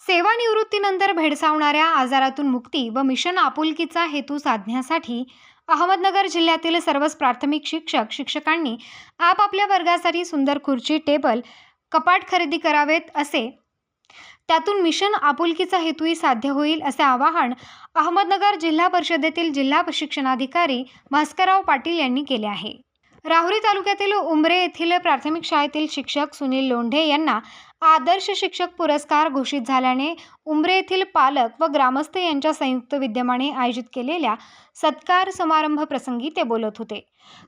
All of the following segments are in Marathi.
सेवानिवृत्तीनंतर भेडसावणाऱ्या आजारातून मुक्ती व मिशन आपुलकीचा हेतू साधण्यासाठी अहमदनगर जिल्ह्यातील सर्वच प्राथमिक शिक्षकांनी आपापल्या वर्गासाठी सुंदर खुर्ची, टेबल, कपाट खरेदी करावेत असे त्यातून मिशन आपुलकीचा हेतूही साध्य होईल असे आवाहन अहमदनगर जिल्हा परिषदेतील जिल्हा शिक्षणाधिकारी भास्करराव पाटील यांनी केले आहे। राहुरी तालुक्यातील उंबरे येथील प्राथमिक शाळेतील शिक्षक सुनील लोंढे यांना आदर्श शिक्षक पुरस्कार घोषित झाल्याने उंबरे येथील पालक व ग्रामस्थ यांच्या संयुक्त विद्यमाने आयोजित केलेल्या सत्कार समारंभ प्रसंगी ते बोलत होते।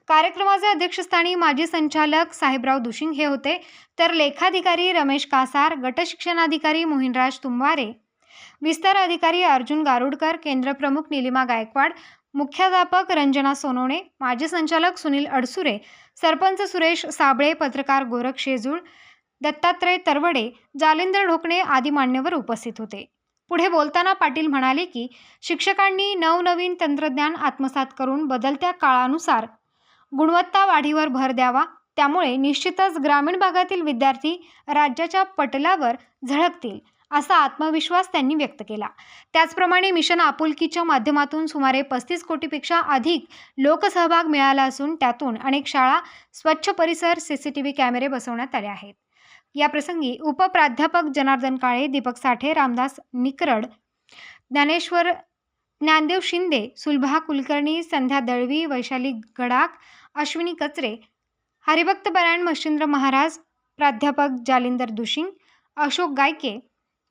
कार्यक्रमाचे अध्यक्षस्थानी माजी संचालक साहेबराव दुशिंग हे होते, तर लेखाधिकारी रमेश कासार, गट शिक्षणाधिकारी मोहिनराज तुंबारे, विस्तार अधिकारी अर्जुन गारुडकर, केंद्र प्रमुख निलिमा गायकवाड, मुख्याध्यापक रंजना सोनवणे, माजी संचालक सुनील अडसुरे, सरपंच सुरेश साबळे, पत्रकार गोरख शेजूळ, दत्तात्रय तरवडे, जालिंदर ढोकणे आदी मान्यवर उपस्थित होते। पुढे बोलताना पाटील म्हणाले की शिक्षकांनी नवनवीन तंत्रज्ञान आत्मसात करून बदलत्या काळानुसार गुणवत्ता वाढीवर भर द्यावा, त्यामुळे निश्चितच ग्रामीण भागातील विद्यार्थी राज्याच्या पटलावर झळकतील असा आत्मविश्वास त्यांनी व्यक्त केला। त्याचप्रमाणे मिशन आपुलकीच्या माध्यमातून सुमारे 35 कोटीपेक्षा अधिक लोकसहभाग मिळाला असून त्यातून अनेक शाळा, स्वच्छ परिसर, सीसीटीव्ही कॅमेरे बसवण्यात आले आहेत। या प्रसंगी उपप्राध्यापक जनार्दन काळे, दीपक साठे, रामदास निकरड, ज्ञानदेव शिंदे, सुलभा कुलकर्णी, संध्या दळवी, वैशाली गडाख, अश्विनी कचरे, हरिभक्त परायण मच्छिंद्र महाराज, प्राध्यापक जालिंदर दुशिंग, अशोक गायके,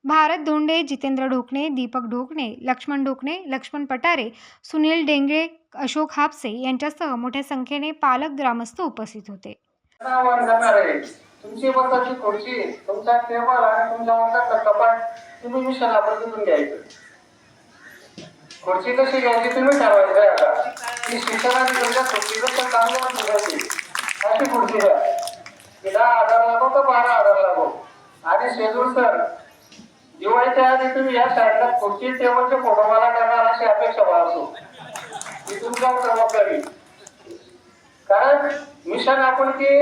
भारत धोंडे, जितेंद्र ढोकणे, दीपक ढोकणे, लक्ष्मण ढोकणे, लक्ष्मण पटारे, सुनील डेंगळे, अशोक हापसे यांच्यासह मोठ्या संख्येने पालक, ग्रामस्थ उपस्थित होते। तुमची बसाची खुर्ची, तुमचा टेबल आणि तुमच्या वर्गाचा कपाट तुम्ही मिशन आपुलकीतून घ्यायचं। खुर्ची कशी घ्यायची तुम्ही ठरवायचं आहे। आता की शिक्षकांनी तुमच्या खुर्चीचं चांगलं बसायची अशी खुर्ची घ्या। 10,000 लागो तर 12,000 लागो। आणि शेजूळ सर, दिवाळीच्या आधी तुम्ही या शाळेला खुर्ची, टेबलचे फोटो मला करणार अशी अपेक्षा बाळगतो। ही तुमच्यावर जबाबदारी, कारण मिशन आपुलकी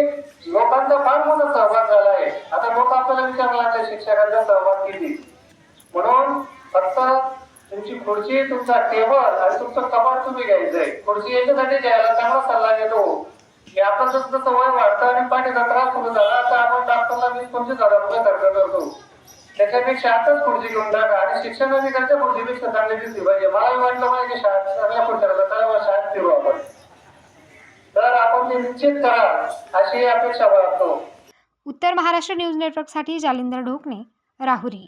लोकांचा फार मोठा सहभाग झाला आहे। आता लोक आपल्याला विचारायला लागले शिक्षकांचा सहभाग किती, म्हणून फक्त तुमची खुर्ची, तुमचा टेबल आणि तुमचं कपाट तुम्ही घ्यायचंय। खुर्ची याच्यासाठी घ्यायला चांगला सल्ला देतो की आपण जसं वय वाढतं आणि पाठीचा त्रास सुरू झाला तर आपण डॉक्टरला 20-25,000 रुपये खर्च करतो, त्याच्यापेक्षा आताच खुर्ची घेऊन टाका। आणि शिक्षणाधिकाऱ्यांच्या खुर्चीपेक्षा चांगली दिसली पाहिजे। मलाही वाटलं पाहिजे की शाळेत चांगल्या खुर्च्या त्याला शाळेत फिरू आपण, तर आपण ते निश्चित करा अशी अपेक्षा बाळगतो। उत्तर महाराष्ट्र न्यूज नेटवर्कसाठी जालिंदर ढोकणे, राहुरी।